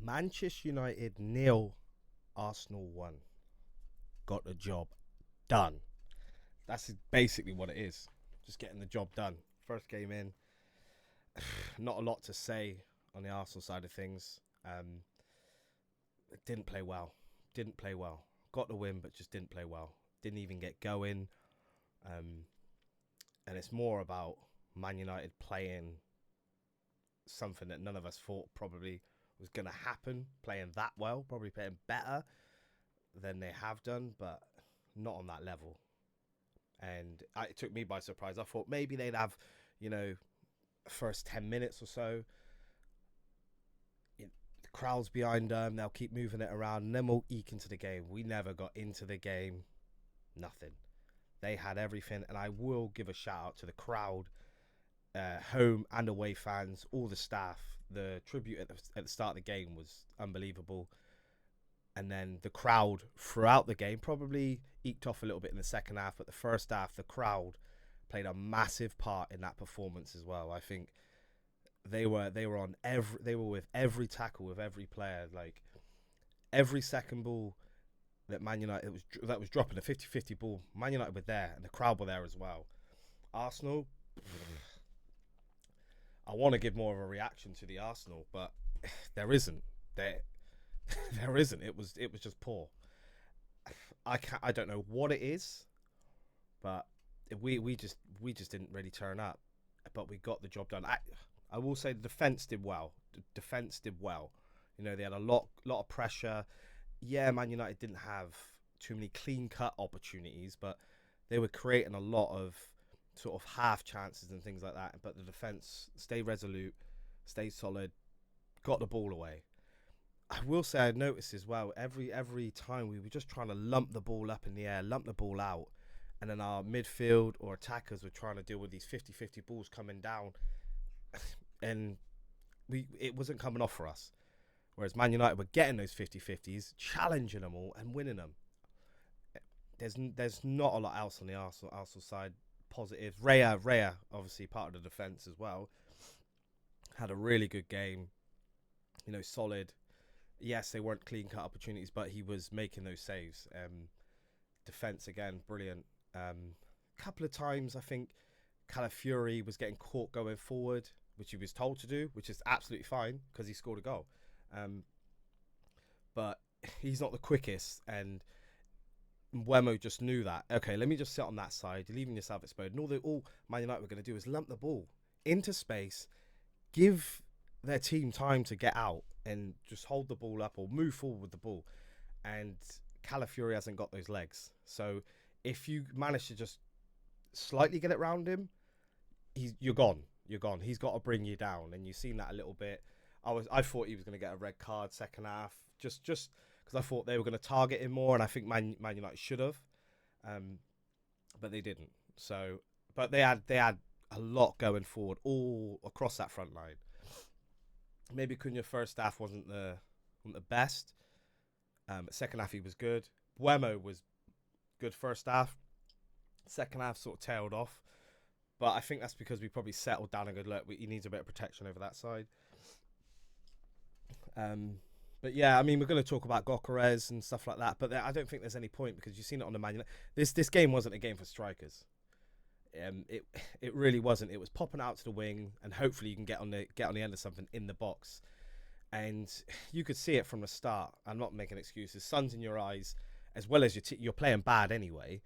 Manchester United 0, Arsenal 1. Got the job done. That's basically what it is. Just getting the job done. First game in. Not a lot to say on the Arsenal side of things. Didn't play well. Didn't play well. Got the win, but just didn't play well. Didn't even get going. And it's more about Man United playing something that none of us thought probably was going to happen. Playing that well. Probably playing better than they have done, but not on that level. And it took me by surprise. I thought maybe they'd have, first 10 minutes or so. The crowd's behind them. They'll keep moving it around, and then we'll eke into the game. We never got into the game. Nothing. They had everything, and I will give a shout out to the crowd, home and away fans, all the staff. The tribute at the start of the game was unbelievable. And then the crowd throughout the game probably eked off a little bit in the second half, but the first half, the crowd played a massive part in that performance as well. I think they were with every tackle, with every player, like every second ball that Man United that was dropping, a 50-50 ball. Man United were there, and the crowd were there as well. Arsenal, I want to give more of a reaction to the Arsenal, but there isn't. There isn't. It was just poor. I don't know what it is, but we just didn't really turn up. But we got the job done. I will say the defense did well. The defense did well. They had a lot of pressure. Yeah, Man United didn't have too many clean cut opportunities, but they were creating a lot of sort of half chances and things like that. But the defense stayed resolute, stayed solid, got the ball away. I will say I noticed as well, every time we were just trying to lump the ball up in the air, lump the ball out, and then our midfield or attackers were trying to deal with these 50-50 balls coming down, and it wasn't coming off for us. Whereas Man United were getting those 50-50s, challenging them all and winning them. There's not a lot else on the Arsenal side. Positives. Raya, obviously part of the defence as well, had a really good game. Solid. Yes, they weren't clean-cut opportunities, but he was making those saves. Defence, again, brilliant. Couple of times, I think, Calafiori was getting caught going forward, which he was told to do, which is absolutely fine, because he scored a goal. But he's not the quickest, and Mbeumo just knew that. Okay, let me just sit on that side, leaving yourself exposed. And all Man United were going to do is lump the ball into space, give their team time to get out and just hold the ball up or move forward with the ball. And Calafiori hasn't got those legs. So if you manage to just slightly get it round him, you're gone. You're gone. He's got to bring you down. And you've seen that a little bit. I thought he was going to get a red card second half, just because I thought they were going to target him more, and I think Man United should have, but they didn't. So, but they had a lot going forward all across that front line. Maybe Cunha first half wasn't the best. Second half he was good. Mbeumo was good first half. Second half sort of tailed off, but I think that's because we probably settled down and go, look, he needs a bit of protection over that side. But yeah, I mean, we're going to talk about Gyökeres and stuff like that, but I don't think there's any point because you've seen it on the Man United. This game wasn't a game for strikers. It really wasn't. It was popping out to the wing, and hopefully you can get on the end of something in the box. And you could see it from the start. I'm not making excuses. Sun's in your eyes, as well as you're playing bad anyway,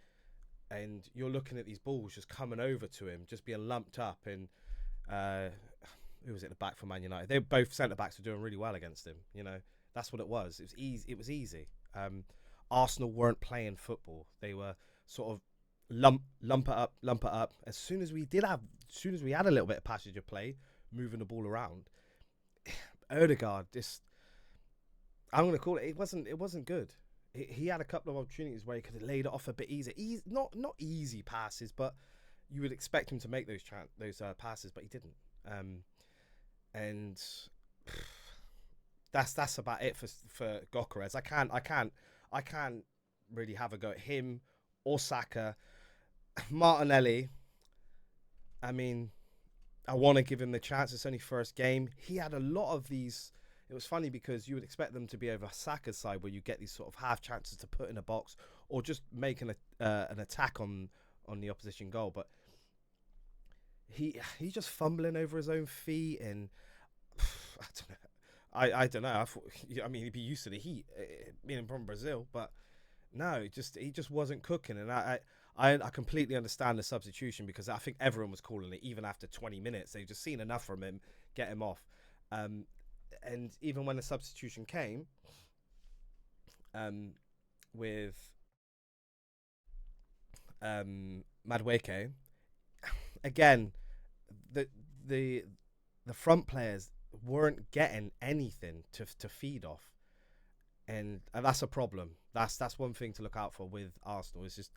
and you're looking at these balls just coming over to him, just being lumped up. And who was at the back for Man United? They both centre backs were doing really well against him. That's what it was. It was easy. Arsenal weren't playing football. They were sort of lump it up. As soon as we had a little bit of passage of play, moving the ball around, Odegaard, I'm going to call it. It wasn't good. He had a couple of opportunities where he could have laid it off a bit easier. Not easy passes, but you would expect him to make those passes, but he didn't. And that's about it for Gyökeres. I can't really have a go at him or Saka. Martinelli, I mean, I want to give him the chance. It's only first game. He had a lot of these. it was funny because you would expect them to be over Saka's side, where you get these sort of half chances to put in a box or just make an attack on the opposition goal. But he's just fumbling over his own feet, and I don't know. I don't know. I mean, he'd be used to the heat being from Brazil, but no, he just wasn't cooking. And I completely understand the substitution, because I think everyone was calling it even after 20 minutes. They've just seen enough from him, get him off. And even when the substitution came, with Madueke, again, the front players weren't getting anything to feed off, and that's a problem. That's one thing to look out for with Arsenal. It's just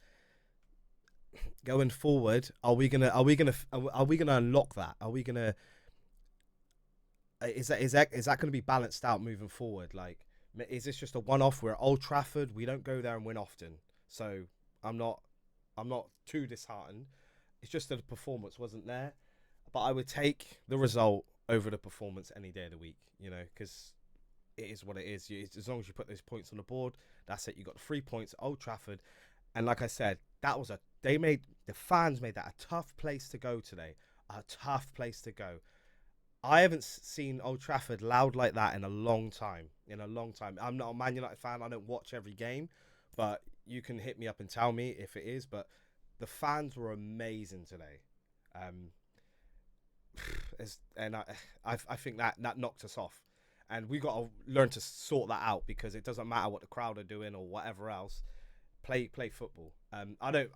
going forward. Are we gonna unlock that? Are we gonna is that gonna be balanced out moving forward? Like, is this just a one-off? We're at Old Trafford. We don't go there and win often, so I'm not too disheartened. It's just that the performance wasn't there, but I would take the result over the performance any day of the week, because it is what it is. As long as you put those points on the board, that's it. You got 3 points at Old Trafford, and like I said, the fans made that a tough place to go today. A tough place to go. I haven't seen Old Trafford loud like that in a long time. I'm not a Man United fan. I don't watch every game, but you can hit me up and tell me if it is. But the fans were amazing today. And I think that knocked us off, and we got to learn to sort that out, because it doesn't matter what the crowd are doing or whatever else. Play football. I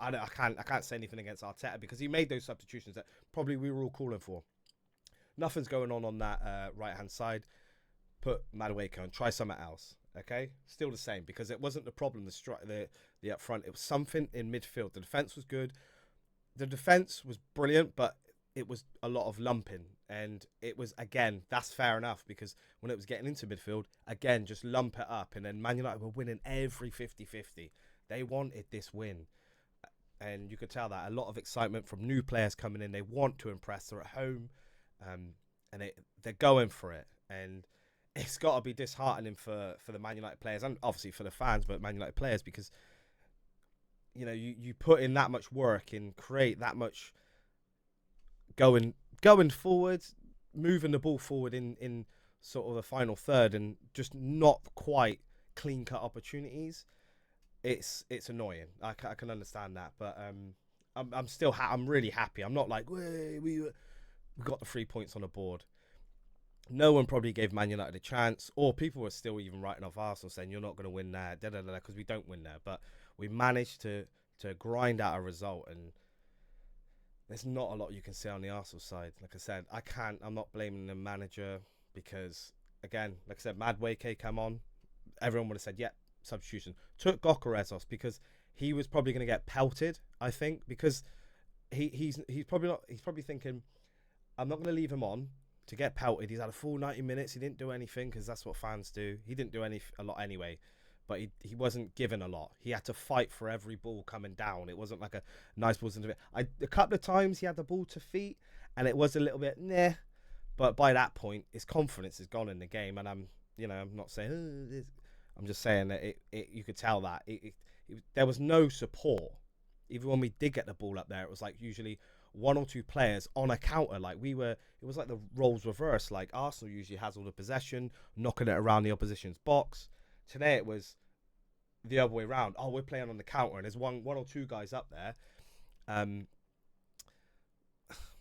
can't say anything against Arteta, because he made those substitutions that probably we were all calling for. Nothing's going on that right hand side. Put Madueke on. Try something else. Okay, still the same, because it wasn't the problem. The up front, it was something in midfield. The defense was good. The defense was brilliant, but it was a lot of lumping, and it was, again, that's fair enough, because when it was getting into midfield, again, just lump it up, and then Man United were winning every 50-50. They wanted this win, and you could tell that. A lot of excitement from new players coming in. They want to impress. They're at home, and they're going for it, and it's got to be disheartening for the Man United players, and obviously for the fans, but Man United players, because you put in that much work and create that much going forward, moving the ball forward in sort of the final third, and just not quite clean cut opportunities. It's annoying. I can understand that, but I'm still I'm really happy. I'm not like, we got the 3 points on the board. No one probably gave Man United a chance, or people were still even writing off Arsenal, saying you're not going to win there, because we don't win there. But we managed to grind out a result, and there's not a lot you can say on the Arsenal side. Like I said, I'm not blaming the manager, because, again, like I said, Madueke come on. Everyone would have said, substitution. Took Gyökeres off, because he was probably going to get pelted, I think, because he's probably thinking, I'm not going to leave him on to get pelted. He's had a full 90 minutes. He didn't do anything, because that's what fans do. He didn't do a lot anyway, but he wasn't given a lot. He had to fight for every ball coming down. It wasn't like a nice ball into it. A couple of times he had the ball to feet, and it was a little bit but by that point, his confidence is gone in the game. And I'm not saying I'm just saying that you could tell that there was no support. Even when we did get the ball up there, it was like usually one or two players on a counter. Like it was like the roles reversed. Like Arsenal usually has all the possession, knocking it around the opposition's box. Today it was the other way around. Oh, we're playing on the counter, and there's one or two guys up there.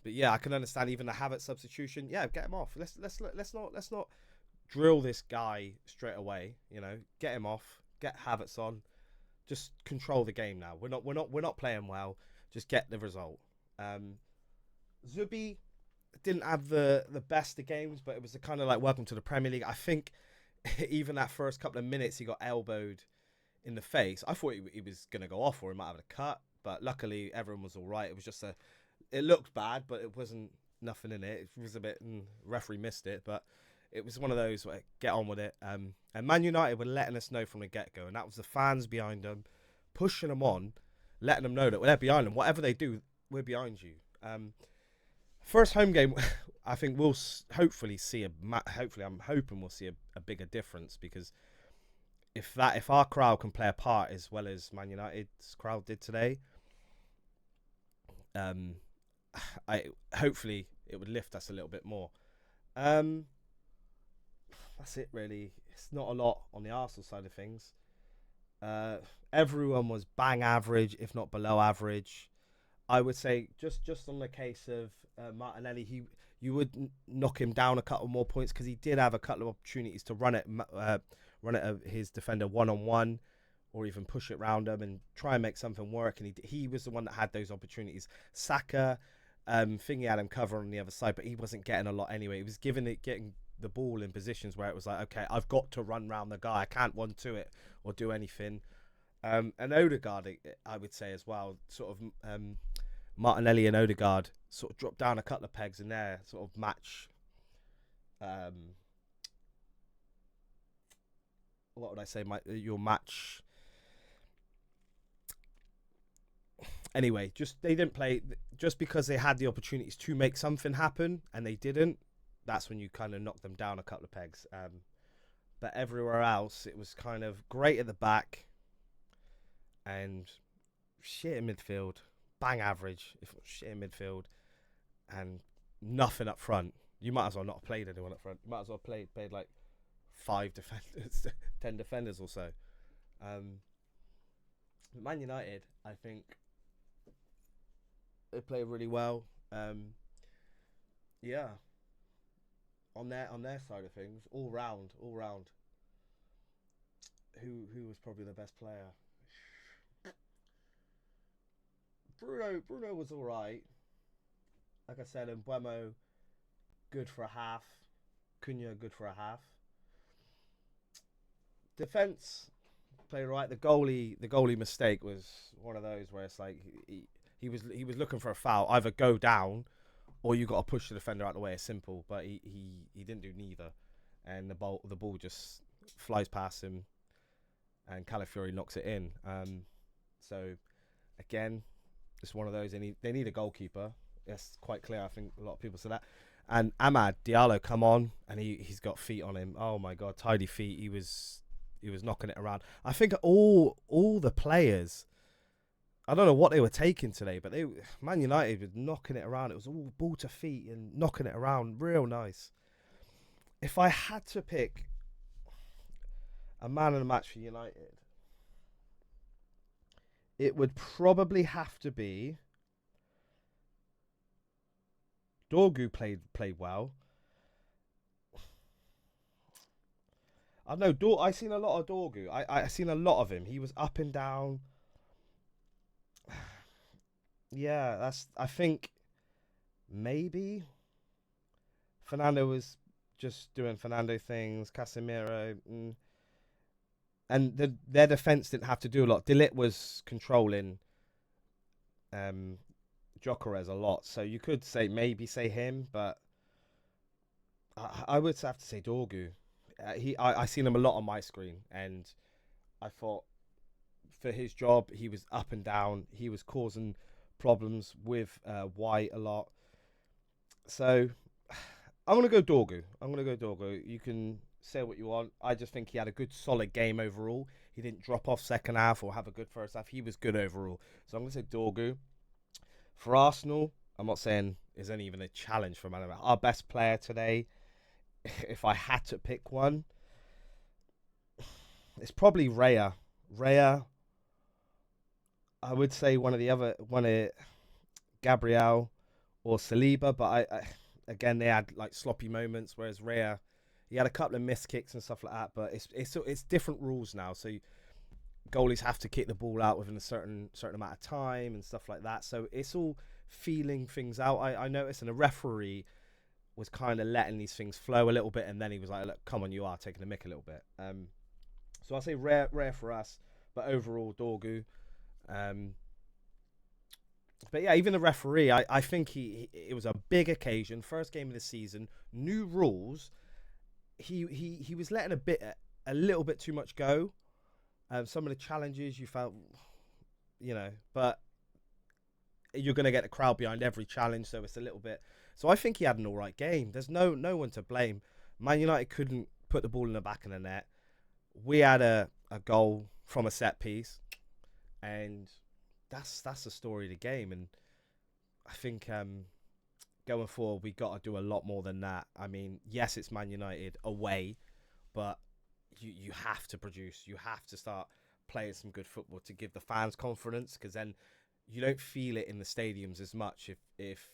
But yeah, I can understand even the Havertz substitution. Yeah, get him off. Let's not drill this guy straight away. Get him off. Get Havertz on. Just control the game now. We're not playing well. Just get the result. Zubi didn't have the best of games, but it was a kind of like welcome to the Premier League. I think even that first couple of minutes he got elbowed in the face. I thought he was going to go off, or he might have a cut, but luckily everyone was all right. It was just it looked bad, but it wasn't nothing in it. It was a bit, referee missed it, but it was one of those where get on with it. And Man United were letting us know from the get-go, and that was the fans behind them, pushing them on, letting them know that they're behind them. Whatever they do, we're behind you. First home game, I think we'll hopefully see hopefully I'm hoping we'll see a bigger difference, because if our crowd can play a part as well as Man United's crowd did today, I hopefully it would lift us a little bit more. That's it really. It's not a lot on the Arsenal side of things. Everyone was bang average, if not below average. I would say just on the case of Martinelli, you would knock him down a couple more points, because he did have a couple of opportunities to run it his defender one-on-one, or even push it round him and try and make something work. And he was the one that had those opportunities. Saka, he had him cover on the other side, but he wasn't getting a lot anyway. He was getting the ball in positions where it was like, okay, I've got to run round the guy. I can't 1-2 it or do anything. And Odegaard, I would say as well, sort of Martinelli and Odegaard sort of dropped down a couple of pegs in there, sort of match. What would I say? Your match. Anyway, they didn't play just because they had the opportunities to make something happen and they didn't. That's when you kind of knock them down a couple of pegs. But everywhere else, it was kind of great at the back and shit in midfield, bang average, if not shit in midfield, and nothing up front. You might as well not have played anyone up front. You might as well have played like 5 defenders, 10 defenders or so. Man United, I think they play really well. Yeah. On their side of things, all round. Who was probably the best player? Bruno was all right. Like I said, Mbeumo, good for a half. Cunha, good for a half. Defense played right. The goalie mistake was one of those where it's like he was looking for a foul. Either go down, or you got to push the defender out of the way. It's simple, but he didn't do neither, and the ball just flies past him, and Calafiori knocks it in. So again, it's one of those. They need a goalkeeper. That's quite clear. I think a lot of people say that. And Amad Diallo come on, and he's got feet on him. Oh my God, tidy feet. He was knocking it around. I think all the players, I don't know what they were taking today, but Man United was knocking it around. It was all ball to feet and knocking it around, real nice. If I had to pick a man of the match for United, it would probably have to be Dorgu. Played well. I know. I seen a lot of Dorgu. I seen a lot of him. He was up and down. Yeah, I think maybe Fernando was just doing Fernando things. Casemiro, and their defense didn't have to do a lot. De Ligt was controlling Gyökeres a lot, so you could say him, but I would have to say Dorgu. I seen him a lot on my screen, and I thought for his job he was up and down. He was causing problems with White a lot. So I'm gonna go Dorgu. You can say what you want. I just think he had a good solid game overall. He didn't drop off second half or have a good first half. He was good overall. So I'm gonna say Dorgu. For Arsenal, I'm not saying there's any even a challenge for Man United. Our best player today, if I had to pick one, it's probably Raya. I would say one of Gabriel or Saliba, but I again they had like sloppy moments, whereas Raya, he had a couple of missed kicks and stuff like that. But it's different rules now, so goalies have to kick the ball out within a certain amount of time and stuff like that. So it's all feeling things out. I noticed, and the referee was kind of letting these things flow a little bit, and then he was like, "Look, come on, you are taking the mick a little bit." So I'll say rare for us, but overall Dorgu. But yeah, even the referee, I think it was a big occasion, first game of the season, new rules. He was letting a little bit too much go. Some of the challenges you felt, but you're going to get the crowd behind every challenge, so it's a little bit So I think he had an all right game. There's no one to blame. Man United couldn't put the ball in the back of the net. We had a goal from a set piece, and that's the story of the game. And I think going forward, we got to do a lot more than that. I mean, yes, it's Man United away, but you have to produce. You have to start playing some good football to give the fans confidence, because then you don't feel it in the stadiums as much if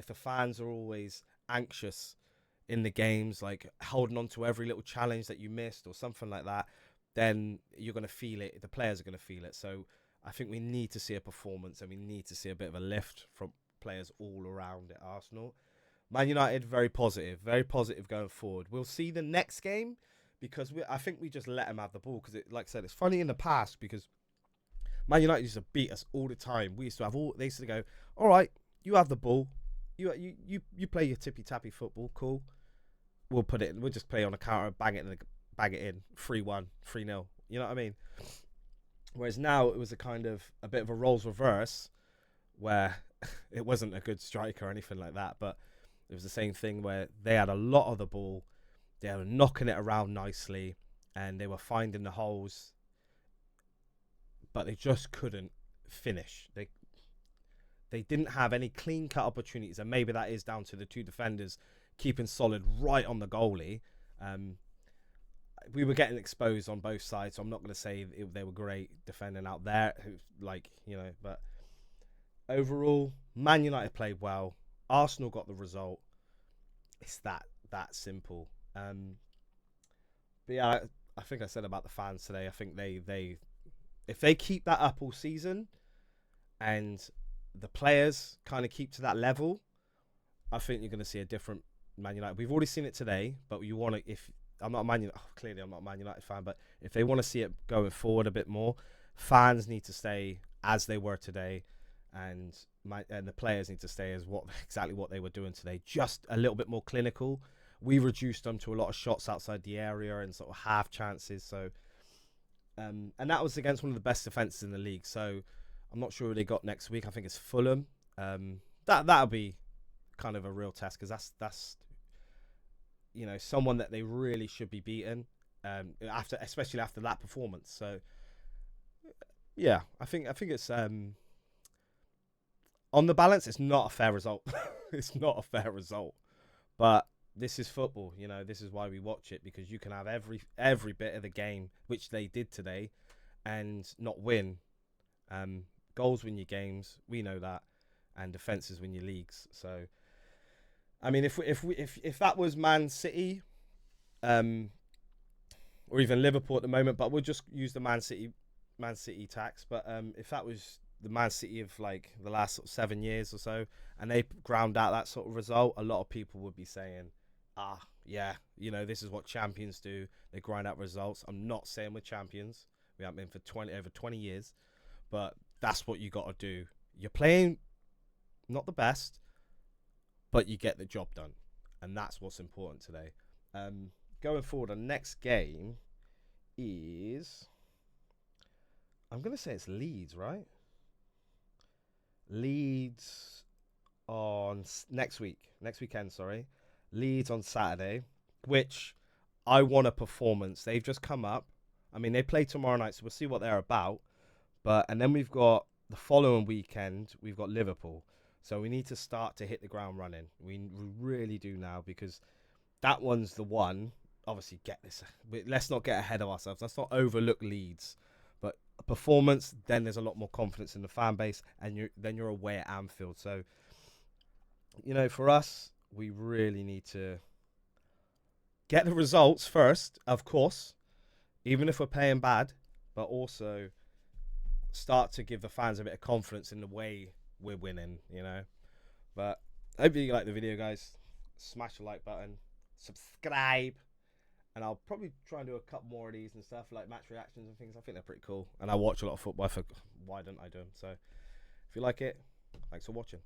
the fans are always anxious in the games, like holding on to every little challenge that you missed or something like that, then you're going to feel it. The players are going to feel it. So I think we need to see a performance, and we need to see a bit of a lift from players all around at Arsenal. Man United, very positive going forward. We'll see the next game, because I think we just let them have the ball, because like I said, it's funny in the past, because Man United used to beat us all the time. They used to go, all right, you have the ball, you play your tippy tappy football, cool. We'll just play on a counter, bang it in, 3-1, 3-0. You know what I mean? Whereas now it was a bit of a roles reverse, where it wasn't a good striker or anything like that, but it was the same thing where they had a lot of the ball, they were knocking it around nicely, and they were finding the holes, but they just couldn't finish. They didn't have any clean-cut opportunities, and maybe that is down to the two defenders keeping solid right on the goalie. We were getting exposed on both sides, so I'm not going to say they were great defending out there, but overall, Man United played well. Arsenal got the result. It's that simple. But yeah, I think I said about the fans today. I think they if they keep that up all season, and the players kind of keep to that level, I think you're going to see a different Man United. We've already seen it today, but you want to. If I'm not a Man United, clearly I'm not a Man United fan, but if they want to see it going forward a bit more, fans need to stay as they were today, and the players need to stay as exactly what they were doing today, just a little bit more clinical. We reduced them to a lot of shots outside the area and sort of half chances. So, and that was against one of the best defenses in the league. So, I'm not sure who they got next week. I think it's Fulham. That'll be kind of a real test, because that's someone that they really should be beaten, especially after that performance. So, yeah, I think it's on the balance, it's not a fair result. It's not a fair result, but this is football. This is why we watch it, because you can have every bit of the game, which they did today, and not win. Goals win your games, we know that, and defenses win your leagues. So, I mean, if that was Man City, or even Liverpool at the moment, but we'll just use the Man City tax. But if that was the Man City of like the last sort of 7 years or so, and they ground out that sort of result, a lot of people would be saying, yeah, this is what champions do. They grind out results. I'm not saying we're champions. We haven't been for over 20 years, but that's what you got to do. You're playing not the best, but you get the job done, and that's what's important today. Going forward, the next game is, I'm going to say it's Leeds, right? Leeds on next weekend, sorry. Leeds on Saturday, which I want a performance. They've just come up. I mean, they play tomorrow night, so we'll see what they're about. And then we've got the following weekend, we've got Liverpool. So we need to start to hit the ground running. We really do now, because that one's the one. Obviously, let's not get ahead of ourselves. Let's not overlook Leeds. But a performance, then there's a lot more confidence in the fan base, and then you're away at Anfield. So, for us, we really need to get the results first, of course, even if we're playing bad, but also start to give the fans a bit of confidence in the way we're winning, But I hope you like the video, guys. Smash the like button, subscribe, and I'll probably try and do a couple more of these and stuff, like match reactions and things. I think they're pretty cool, and I watch a lot of football. Why don't I do them? So if you like it, thanks for watching.